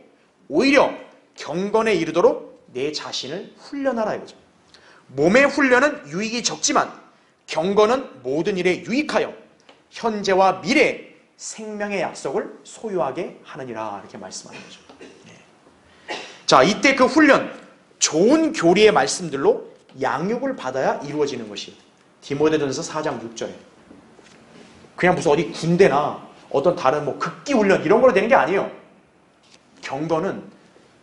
오히려 경건에 이르도록 내 자신을 훈련하라 이거죠. 몸의 훈련은 유익이 적지만 경건은 모든 일에 유익하여 현재와 미래 생명의 약속을 소유하게 하느니라 이렇게 말씀하는 거죠. 자, 이때 그 훈련, 좋은 교리의 말씀들로 양육을 받아야 이루어지는 것이 디모데전서 4장 6절에 그냥 무슨 어디 군대나 어떤 다른 뭐 극기 훈련 이런 걸로 되는 게 아니에요. 경건은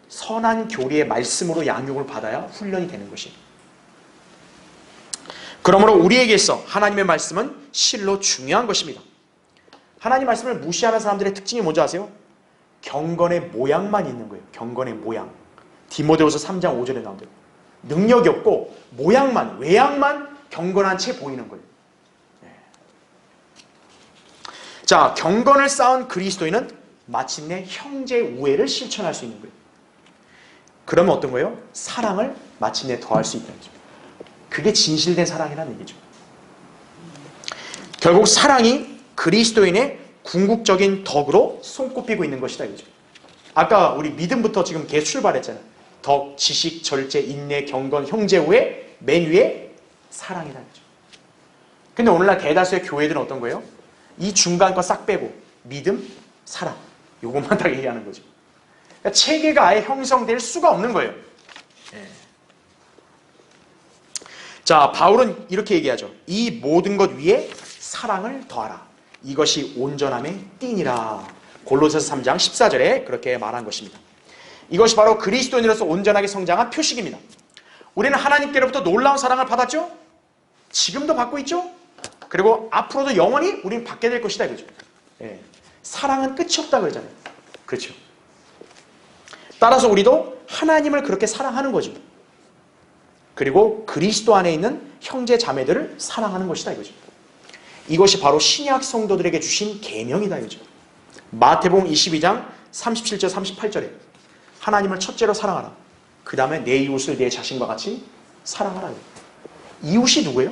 선한 교리의 말씀으로 양육을 받아야 훈련이 되는 것이. 그러므로 우리에게 있어 하나님의 말씀은 실로 중요한 것입니다. 하나님 말씀을 무시하는 사람들의 특징이 뭔지 아세요? 경건의 모양만 있는 거예요. 경건의 모양. 디모데후서 3장 5절에 나온 대로 능력이 없고 모양만, 외양만 경건한 채 보이는 거예요. 자, 경건을 쌓은 그리스도인은 마침내 형제 우애를 실천할 수 있는 거예요. 그러면 어떤 거예요? 사랑을 마침내 더할 수 있다는 거죠. 그게 진실된 사랑이라는 얘기죠. 결국 사랑이 그리스도인의 궁극적인 덕으로 손꼽히고 있는 것이다 이거죠. 아까 우리 믿음부터 지금 계속 출발했잖아요. 덕, 지식, 절제, 인내, 경건, 형제 우애, 맨 위에 사랑이라는 거죠. 근데 오늘날 대다수의 교회들은 어떤 거예요? 이 중간 거 싹 빼고 믿음, 사랑 요것만 다 얘기하는 거죠. 그러니까 체계가 아예 형성될 수가 없는 거예요. 자, 바울은 이렇게 얘기하죠. 이 모든 것 위에 사랑을 더하라. 이것이 온전함의 띠니라. 골로새서 3장 14절에 그렇게 말한 것입니다. 이것이 바로 그리스도인으로서 온전하게 성장한 표식입니다. 우리는 하나님께로부터 놀라운 사랑을 받았죠? 지금도 받고 있죠? 그리고 앞으로도 영원히 우리는 받게 될 것이다 이거죠. 사랑은 끝이 없다 그러잖아요. 그렇죠. 따라서 우리도 하나님을 그렇게 사랑하는 거죠. 그리고 그리스도 안에 있는 형제 자매들을 사랑하는 것이다 이거죠. 이것이 바로 신약 성도들에게 주신 계명이다 이거죠. 마태복음 22장 37절 38절에 하나님을 첫째로 사랑하라. 그 다음에 내 이웃을 내 자신과 같이 사랑하라. 이웃이 누구예요?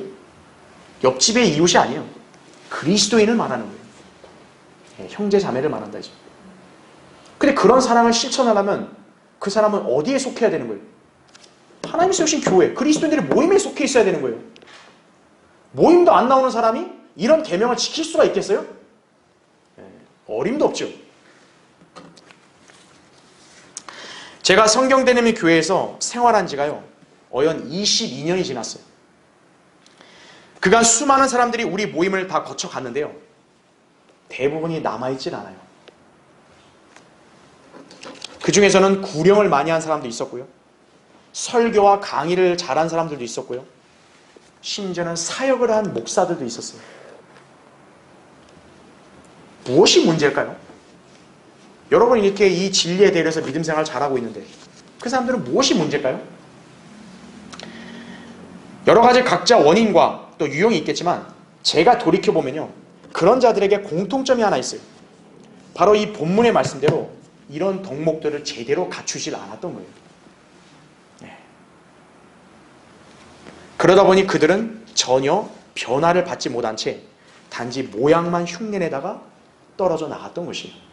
옆집의 이웃이 아니에요. 그리스도인을 말하는 거예요. 형제 자매를 말한다 이죠. 근데 그런 사랑을 실천하려면 그 사람은 어디에 속해야 되는 거예요? 하나님이 세우신 교회, 그리스도인들의 모임에 속해 있어야 되는 거예요. 모임도 안 나오는 사람이 이런 계명을 지킬 수가 있겠어요? 어림도 없죠. 제가 성경대내미 교회에서 생활한 지가요, 어연 22년이 지났어요. 그간 수많은 사람들이 우리 모임을 다 거쳐갔는데요, 대부분이 남아있질 않아요. 그 중에서는 구령을 많이 한 사람도 있었고요, 설교와 강의를 잘한 사람들도 있었고요, 심지어는 사역을 한 목사들도 있었어요. 무엇이 문제일까요? 여러분 이렇게 이 진리에 대해서 믿음 생활을 잘하고 있는데 그 사람들은 무엇이 문제일까요? 여러 가지 각자 원인과 또 유형이 있겠지만 제가 돌이켜보면요, 그런 자들에게 공통점이 하나 있어요. 바로 이 본문의 말씀대로 이런 덕목들을 제대로 갖추질 않았던 거예요. 그러다 보니 그들은 전혀 변화를 받지 못한 채 단지 모양만 흉내내다가 떨어져 나갔던 것이에요.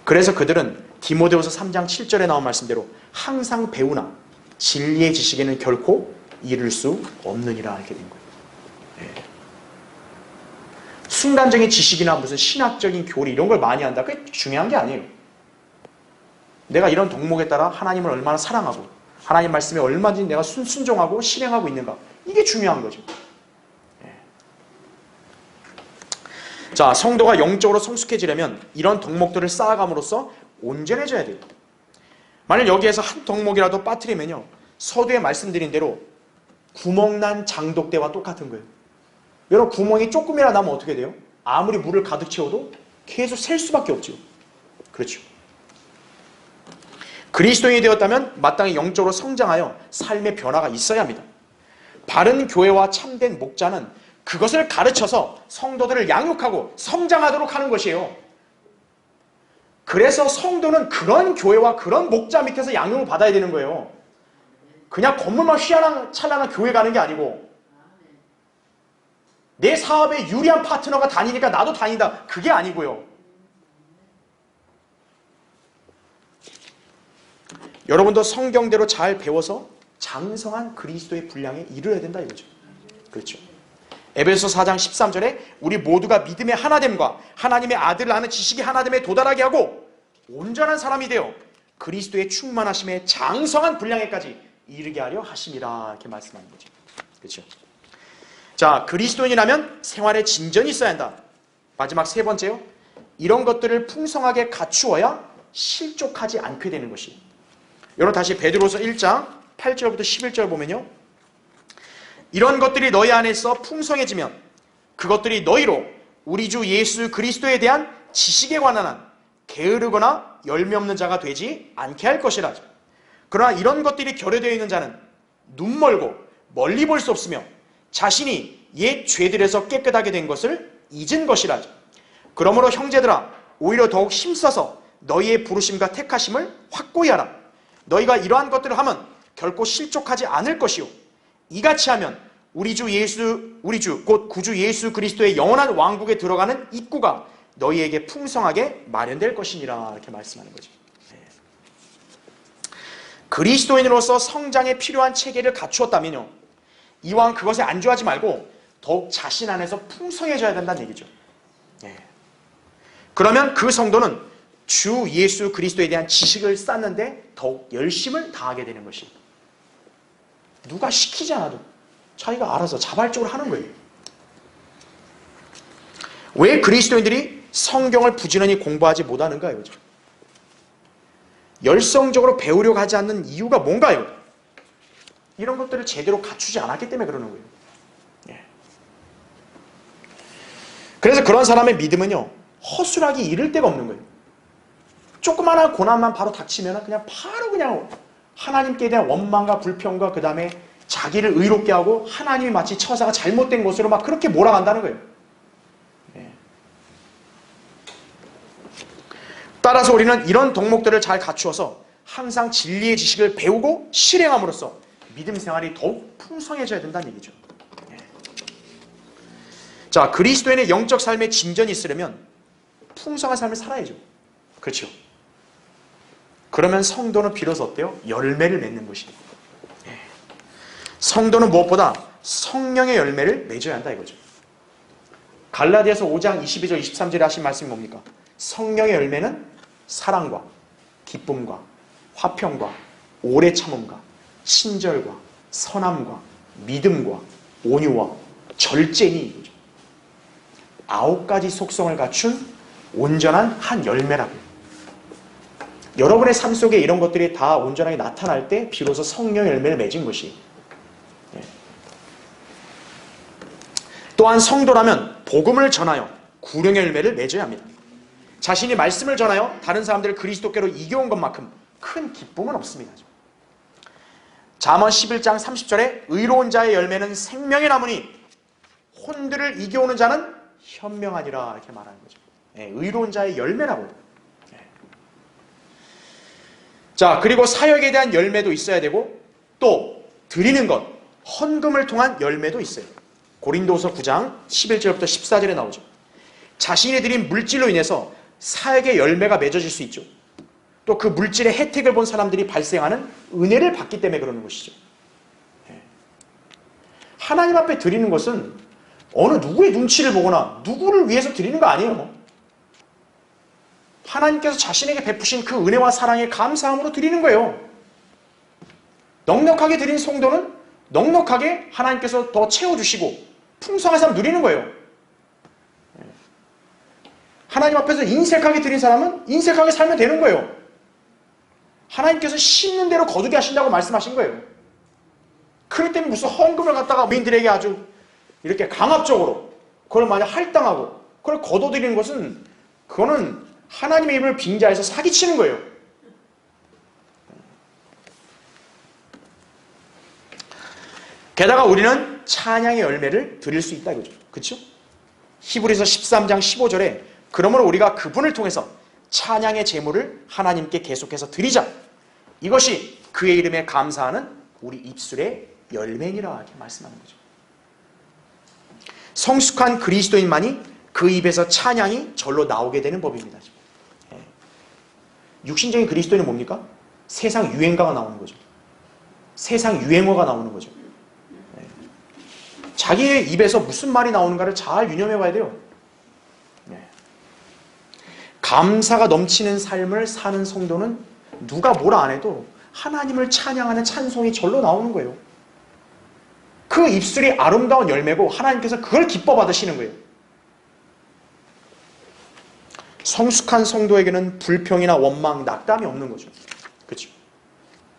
그래서 그들은 디모데후서 3장 7절에 나온 말씀대로 항상 배우나 진리의 지식에는 결코 이를 수 없느니라 이렇게 된 거예요. 순간적인 지식이나 무슨 신학적인 교리 이런 걸 많이 한다, 그게 중요한 게 아니에요. 내가 이런 덕목에 따라 하나님을 얼마나 사랑하고 하나님 말씀에 얼마든지 내가 순종하고 실행하고 있는가, 이게 중요한 거죠. 자, 성도가 영적으로 성숙해지려면 이런 덕목들을 쌓아감으로써 온전해져야 돼요. 만약 여기에서 한 덕목이라도 빠뜨리면요, 서두에 말씀드린 대로 구멍난 장독대와 똑같은 거예요. 여러분, 구멍이 조금이라 나면 어떻게 돼요? 아무리 물을 가득 채워도 계속 셀 수밖에 없죠. 그렇죠. 그리스도인이 되었다면 마땅히 영적으로 성장하여 삶의 변화가 있어야 합니다. 바른 교회와 참된 목자는 그것을 가르쳐서 성도들을 양육하고 성장하도록 하는 것이에요. 그래서 성도는 그런 교회와 그런 목자 밑에서 양육을 받아야 되는 거예요. 그냥 건물만 휘황찬란한 교회 가는 게 아니고, 내 사업에 유리한 파트너가 다니니까 나도 다닌다, 그게 아니고요. 여러분도 성경대로 잘 배워서 장성한 그리스도의 분량에 이르러야 된다 이거죠. 그렇죠. 에베소서 4장 13절에 우리 모두가 믿음의 하나됨과 하나님의 아들을 아는 지식의 하나됨에 도달하게 하고 온전한 사람이 되어 그리스도의 충만하심에 장성한 분량에까지 이르게 하려 하심이라, 이렇게 말씀하는 거죠. 그렇죠. 자, 그리스도인이라면 생활에 진전이 있어야 한다. 마지막 세 번째요, 이런 것들을 풍성하게 갖추어야 실족하지 않게 되는 것이. 여러분, 다시 베드로서 1장 8절부터 11절 보면요, 이런 것들이 너희 안에서 풍성해지면 그것들이 너희로 우리 주 예수 그리스도에 대한 지식에 관한 한 게으르거나 열매 없는 자가 되지 않게 할 것이라. 그러나 이런 것들이 결여되어 있는 자는 눈 멀고 멀리 볼 수 없으며 자신이 옛 죄들에서 깨끗하게 된 것을 잊은 것이라. 그러므로 형제들아, 오히려 더욱 힘써서 너희의 부르심과 택하심을 확고히 하라. 너희가 이러한 것들을 하면 결코 실족하지 않을 것이요, 이같이 하면 우리 주 곧 구주 예수 그리스도의 영원한 왕국에 들어가는 입구가 너희에게 풍성하게 마련될 것이니라, 이렇게 말씀하는 거죠. 그리스도인으로서 성장에 필요한 체계를 갖추었다면요, 이왕 그것에 안주하지 말고 더욱 자신 안에서 풍성해져야 된다는 얘기죠. 그러면 그 성도는 주 예수 그리스도에 대한 지식을 쌓는데 더욱 열심을 다하게 되는 것이, 누가 시키지 않아도 자기가 알아서 자발적으로 하는 거예요. 왜 그리스도인들이 성경을 부지런히 공부하지 못하는가 이거죠. 열성적으로 배우려고 하지 않는 이유가 뭔가요? 이런 것들을 제대로 갖추지 않았기 때문에 그러는 거예요. 그래서 그런 사람의 믿음은요, 허술하게 이를 데가 없는 거예요. 조그마한 고난만 바로 닥치면 그냥 하나님께 대한 원망과 불평과 그 다음에 자기를 의롭게 하고 하나님이 마치 처사가 잘못된 것으로 막 그렇게 몰아간다는 거예요. 따라서 우리는 이런 덕목들을 잘 갖추어서 항상 진리의 지식을 배우고 실행함으로써 믿음 생활이 더욱 풍성해져야 된다는 얘기죠. 자, 그리스도인의 영적 삶에 진전이 있으려면 풍성한 삶을 살아야죠. 그렇죠. 그러면 성도는 비로소 어때요? 열매를 맺는 것입니다. 성도는 무엇보다 성령의 열매를 맺어야 한다 이거죠. 갈라디아서 5장 22절 23절에 하신 말씀이 뭡니까? 성령의 열매는 사랑과 기쁨과 화평과 오래 참음과 친절과 선함과 믿음과 온유와 절제니 이거죠. 9가지 속성을 갖춘 온전한 한 열매라고요. 여러분의 삶 속에 이런 것들이 다 온전하게 나타날 때 비로소 성령의 열매를 맺은 것이. 또한 성도라면 복음을 전하여 구령의 열매를 맺어야 합니다. 자신이 말씀을 전하여 다른 사람들을 그리스도께로 이겨온 것만큼 큰 기쁨은 없습니다. 잠언 11장 30절에 의로운 자의 열매는 생명의 나무니 혼들을 이겨오는 자는 현명하니라, 이렇게 말하는 거죠. 의로운 자의 열매라고. 자, 그리고 사역에 대한 열매도 있어야 되고 또 드리는 것, 헌금을 통한 열매도 있어요. 고린도서 9장 11절부터 14절에 나오죠. 자신이 드린 물질로 인해서 사역의 열매가 맺어질 수 있죠. 또 그 물질의 혜택을 본 사람들이 발생하는 은혜를 받기 때문에 그러는 것이죠. 하나님 앞에 드리는 것은 어느 누구의 눈치를 보거나 누구를 위해서 드리는 거 아니에요. 하나님께서 자신에게 베푸신 그 은혜와 사랑에 감사함으로 드리는 거예요. 넉넉하게 드린 성도는 넉넉하게 하나님께서 더 채워주시고 풍성한 삶 누리는 거예요. 하나님 앞에서 인색하게 드린 사람은 인색하게 살면 되는 거예요. 하나님께서 심는 대로 거두게 하신다고 말씀하신 거예요. 그럴 때는 무슨 헌금을 갖다가 민들에게 아주 이렇게 강압적으로 그걸 만약 할당하고 그걸 거둬들이는 것은 그거는 하나님의 입을 빙자해서 사기치는 거예요. 게다가 우리는 찬양의 열매를 드릴 수 있다 이거죠. 그렇죠? 히브리서 13장 15절에 그러므로 우리가 그분을 통해서 찬양의 제물을 하나님께 계속해서 드리자. 이것이 그의 이름에 감사하는 우리 입술의 열매니라 이렇게 말씀하는 거죠. 성숙한 그리스도인만이 그 입에서 찬양이 절로 나오게 되는 법입니다. 육신적인 그리스도인은 뭡니까? 세상 유행가가 나오는 거죠. 세상 유행어가 나오는 거죠. 자기의 입에서 무슨 말이 나오는가를 잘 유념해 봐야 돼요. 감사가 넘치는 삶을 사는 성도는 누가 뭐라 안 해도 하나님을 찬양하는 찬송이 절로 나오는 거예요. 그 입술이 아름다운 열매고 하나님께서 그걸 기뻐 받으시는 거예요. 성숙한 성도에게는 불평이나 원망, 낙담이 없는 거죠. 그렇죠?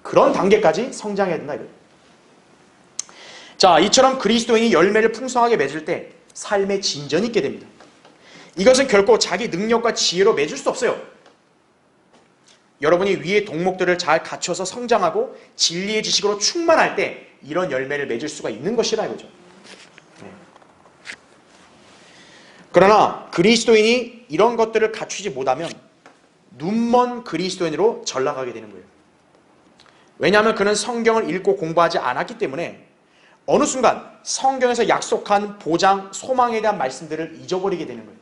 그런 단계까지 성장해야 된다 이거예요. 자, 이처럼 그리스도인이 열매를 풍성하게 맺을 때 삶에 진전이 있게 됩니다. 이것은 결코 자기 능력과 지혜로 맺을 수 없어요. 여러분이 위의 덕목들을 잘 갖춰서 성장하고 진리의 지식으로 충만할 때 이런 열매를 맺을 수가 있는 것이라 이거죠. 그러나 그리스도인이 이런 것들을 갖추지 못하면 눈먼 그리스도인으로 전락하게 되는 거예요. 왜냐하면 그는 성경을 읽고 공부하지 않았기 때문에 어느 순간 성경에서 약속한 보장, 소망에 대한 말씀들을 잊어버리게 되는 거예요.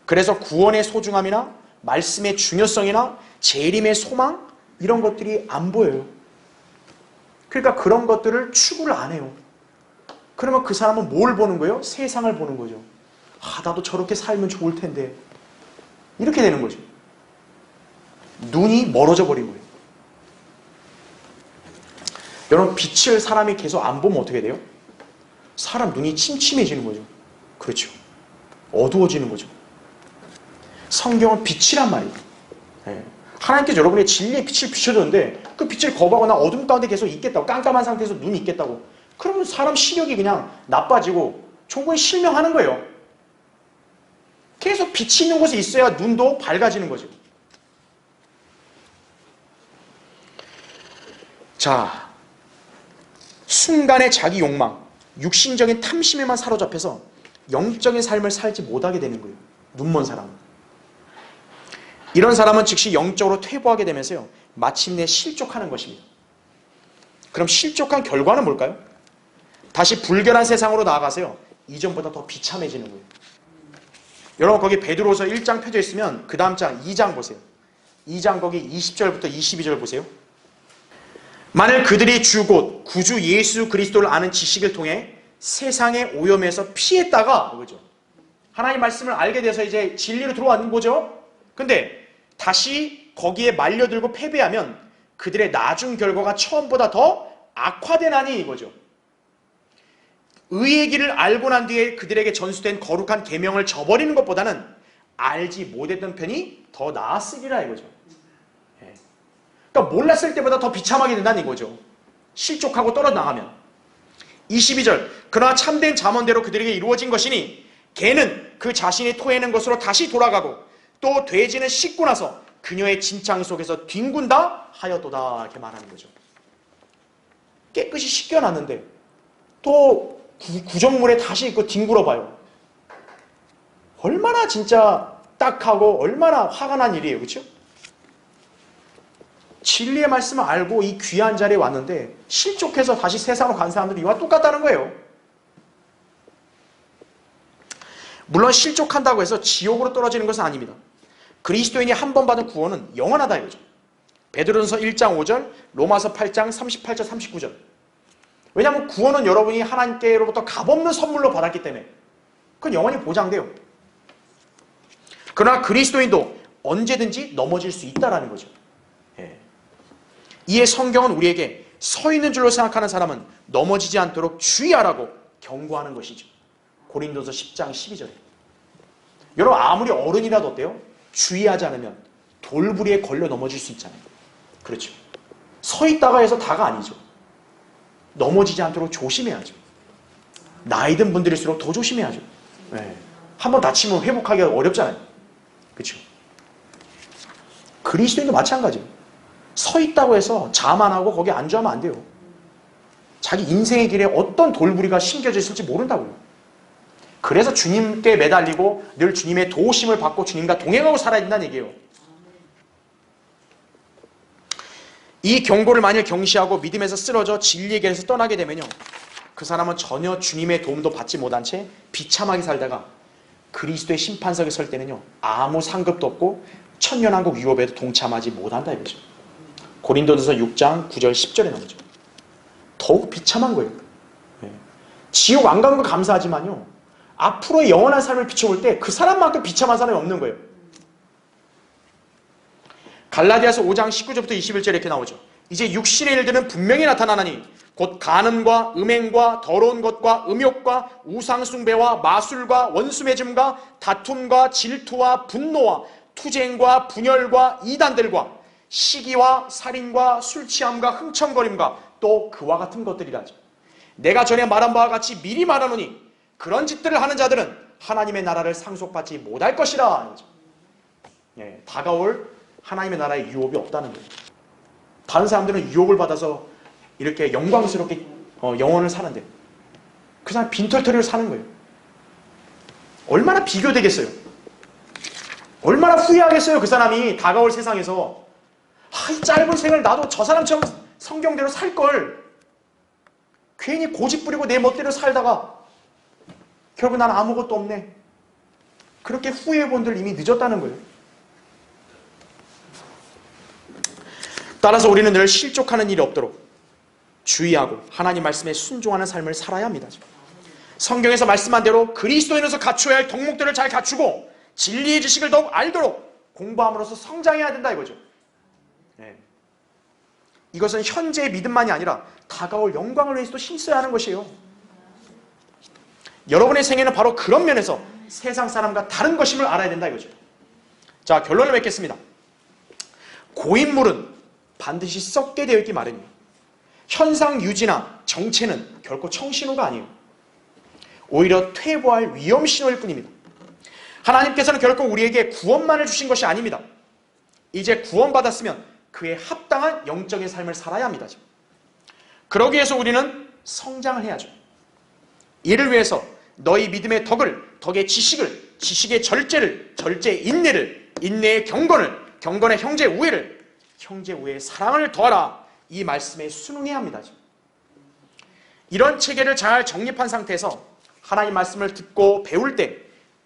그래서 구원의 소중함이나 말씀의 중요성이나 재림의 소망 이런 것들이 안 보여요. 그러니까 그런 것들을 추구를 안 해요. 그러면 그 사람은 뭘 보는 거예요? 세상을 보는 거죠. 아, 나도 저렇게 살면 좋을 텐데. 이렇게 되는 거죠. 눈이 멀어져 버린 거예요. 여러분, 빛을 사람이 계속 안 보면 어떻게 돼요? 사람 눈이 침침해지는 거죠. 그렇죠. 어두워지는 거죠. 성경은 빛이란 말이에요. 하나님께서 여러분의 진리의 빛을 비춰줬는데 그 빛을 거부하거나 어둠 가운데 계속 있겠다고, 깜깜한 상태에서 눈이 있겠다고, 그러면 사람 시력이 그냥 나빠지고 종군이 실명하는 거예요. 계속 빛이 있는 곳에 있어야 눈도 밝아지는 거죠. 자, 순간의 자기 욕망, 육신적인 탐심에만 사로잡혀서 영적인 삶을 살지 못하게 되는 거예요. 눈먼 사람은. 이런 사람은 즉시 영적으로 퇴보하게 되면서요, 마침내 실족하는 것입니다. 그럼 실족한 결과는 뭘까요? 다시 불결한 세상으로 나아가서요, 이전보다 더 비참해지는 거예요. 여러분, 거기 베드로서 1장 펴져 있으면 그 다음 장 2장 보세요. 2장 거기 20절부터 22절 보세요. 만일 그들이 주 곧 구주 예수 그리스도를 아는 지식을 통해 세상의 오염에서 피했다가, 그죠? 하나님 말씀을 알게 돼서 이제 진리로 들어왔는 거죠. 근데 다시 거기에 말려들고 패배하면 그들의 나중 결과가 처음보다 더 악화되나니 이거죠. 의의 길을 알고 난 뒤에 그들에게 전수된 거룩한 계명을 저버리는 것보다는 알지 못했던 편이 더 나았으리라 이거죠. 그러니까 몰랐을 때보다 더 비참하게 된다는 이거죠. 실족하고 떨어져 나가면. 22절, 그러나 참된 잠언대로 그들에게 이루어진 것이니 개는 그 자신이 토해낸 것으로 다시 돌아가고 또 돼지는 씻고 나서 그녀의 진창 속에서 뒹군다 하였도다 이렇게 말하는 거죠. 깨끗이 씻겨놨는데 또 구정물에 다시 그 뒹굴어 봐요. 얼마나 진짜 딱하고 얼마나 화가 난 일이에요. 그렇죠? 진리의 말씀을 알고 이 귀한 자리에 왔는데 실족해서 다시 세상으로 간 사람들이 이와 똑같다는 거예요. 물론 실족한다고 해서 지옥으로 떨어지는 것은 아닙니다. 그리스도인이 한 번 받은 구원은 영원하다 이거죠. 베드로전서 1장 5절, 로마서 8장 38절 39절. 왜냐하면 구원은 여러분이 하나님께로부터 값없는 선물로 받았기 때문에 그건 영원히 보장돼요. 그러나 그리스도인도 언제든지 넘어질 수 있다는 거죠. 이에 성경은 우리에게 서 있는 줄로 생각하는 사람은 넘어지지 않도록 주의하라고 경고하는 것이죠. 고린도서 10장 12절에. 여러분, 아무리 어른이라도 어때요? 주의하지 않으면 돌부리에 걸려 넘어질 수 있잖아요. 그렇죠. 서 있다가 해서 다가 아니죠. 넘어지지 않도록 조심해야죠. 나이 든 분들일수록 더 조심해야죠. 네. 한번 다치면 회복하기가 어렵잖아요. 그렇죠. 그리스도인도 마찬가지예요. 서 있다고 해서 자만하고 거기 안주하면 안 돼요. 자기 인생의 길에 어떤 돌부리가 심겨져 있을지 모른다고요. 그래서 주님께 매달리고 늘 주님의 도우심을 받고 주님과 동행하고 살아야 된다는 얘기예요. 이 경고를 만일 경시하고 믿음에서 쓰러져 진리의 길에서 떠나게 되면요, 그 사람은 전혀 주님의 도움도 받지 못한 채 비참하게 살다가 그리스도의 심판석에 설 때는요, 아무 상급도 없고 천년왕국 유업에도 동참하지 못한다 이거죠. 고린도전서 6장 9절 10절에 나오죠. 더욱 비참한 거예요. 지옥 안 가는 거 감사하지만요, 앞으로의 영원한 삶을 비춰볼 때 그 사람만큼 비참한 사람이 없는 거예요. 갈라디아서 5장 19절부터 21절에 이렇게 나오죠. 이제 육신의 일들은 분명히 나타나나니 곧 간음과 음행과 더러운 것과 음욕과 우상숭배와 마술과 원수매짐과 다툼과 질투와 분노와 투쟁과 분열과 이단들과 시기와 살인과 술취함과 흥청거림과 또 그와 같은 것들이라죠. 내가 전에 말한 바와 같이 미리 말하노니 그런 짓들을 하는 자들은 하나님의 나라를 상속받지 못할 것이라. 예, 다가올 하나님의 나라에 유업이 없다는 거예요. 다른 사람들은 유업을 받아서 이렇게 영광스럽게 영혼을 사는데 그 사람 빈털터리로 사는 거예요. 얼마나 비교되겠어요. 얼마나 후회하겠어요. 그 사람이 다가올 세상에서 이 짧은 생을 나도 저 사람처럼 성경대로 살걸, 괜히 고집 부리고 내 멋대로 살다가 결국 난 아무것도 없네, 그렇게 후회해본 들 이미 늦었다는 거예요. 따라서 우리는 늘 실족하는 일이 없도록 주의하고 하나님 말씀에 순종하는 삶을 살아야 합니다. 성경에서 말씀한 대로 그리스도인으로서 갖추어야 할 덕목들을 잘 갖추고 진리의 지식을 더욱 알도록 공부함으로써 성장해야 된다 이거죠. 네. 이것은 현재의 믿음만이 아니라 다가올 영광을 위해서도 힘써야 하는 것이에요. 여러분의 생애는 바로 그런 면에서 세상 사람과 다른 것임을 알아야 된다 이거죠. 자, 결론을 맺겠습니다. 고인물은 반드시 썩게 되어 있기 마련이에요. 현상 유지나 정체는 결코 청신호가 아니에요. 오히려 퇴보할 위험 신호일 뿐입니다. 하나님께서는 결코 우리에게 구원만을 주신 것이 아닙니다. 이제 구원받았으면 그에 합당한 영적인 삶을 살아야 합니다. 그러기 위해서 우리는 성장을 해야죠. 이를 위해서 너희 믿음의 덕의 지식을, 지식의 절제를, 절제의 인내를, 인내의 경건을, 경건의 형제 우애를, 형제 우애의 사랑을 더하라. 이 말씀에 순응해야 합니다. 이런 체계를 잘 정립한 상태에서 하나님 말씀을 듣고 배울 때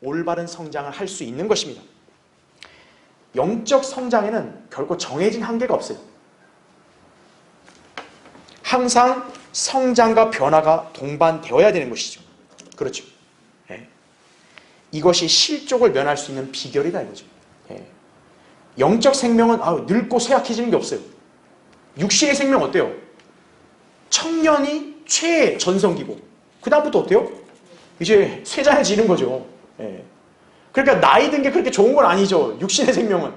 올바른 성장을 할 수 있는 것입니다. 영적 성장에는 결코 정해진 한계가 없어요. 항상 성장과 변화가 동반되어야 되는 것이죠. 그렇죠. 예. 이것이 실족을 면할 수 있는 비결이다 이거죠. 예. 영적 생명은 늙고 쇠약해지는 게 없어요. 육신의 생명 어때요? 청년이 최애 전성기고 그 다음부터 어때요? 이제 쇠잔해지는 거죠. 예. 그러니까 나이 든 게 그렇게 좋은 건 아니죠. 육신의 생명은.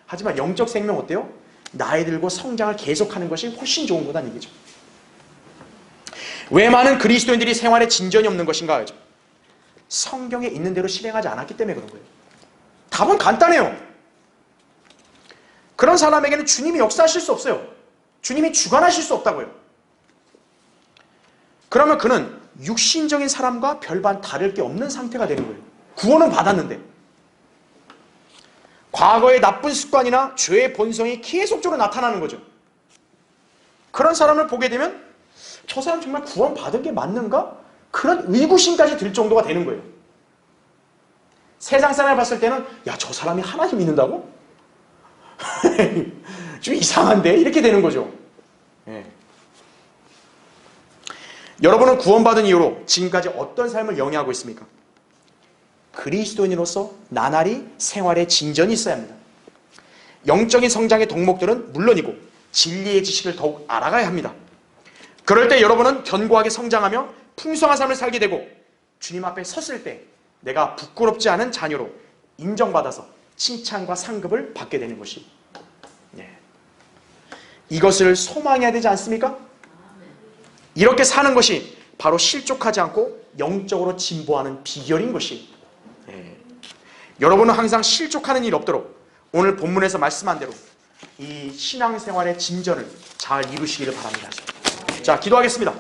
하지만 영적 생명 어때요? 나이 들고 성장을 계속하는 것이 훨씬 좋은 거다는 얘기죠. 왜 많은 그리스도인들이 생활에 진전이 없는 것인가 하죠. 성경에 있는 대로 실행하지 않았기 때문에 그런 거예요. 답은 간단해요. 그런 사람에게는 주님이 역사하실 수 없어요. 주님이 주관하실 수 없다고요. 그러면 그는 육신적인 사람과 별반 다를 게 없는 상태가 되는 거예요. 구원은 받았는데 과거의 나쁜 습관이나 죄의 본성이 계속적으로 나타나는 거죠. 그런 사람을 보게 되면 저 사람 정말 구원 받은 게 맞는가? 그런 의구심까지 들 정도가 되는 거예요. 세상 사람을 봤을 때는 저 사람이 하나님 믿는다고? 좀 이상한데? 이렇게 되는 거죠. 예. 여러분은 구원받은 이후로 지금까지 어떤 삶을 영위하고 있습니까? 그리스도인으로서 나날이 생활에 진전이 있어야 합니다. 영적인 성장의 덕목들은 물론이고 진리의 지식을 더욱 알아가야 합니다. 그럴 때 여러분은 견고하게 성장하며 풍성한 삶을 살게 되고 주님 앞에 섰을 때 내가 부끄럽지 않은 자녀로 인정받아서 칭찬과 상급을 받게 되는 것이. 이것을 소망해야 되지 않습니까? 이렇게 사는 것이 바로 실족하지 않고 영적으로 진보하는 비결인 것이. 여러분은 항상 실족하는 일 없도록 오늘 본문에서 말씀한 대로 이 신앙생활의 진전을 잘 이루시기를 바랍니다. 자, 기도하겠습니다.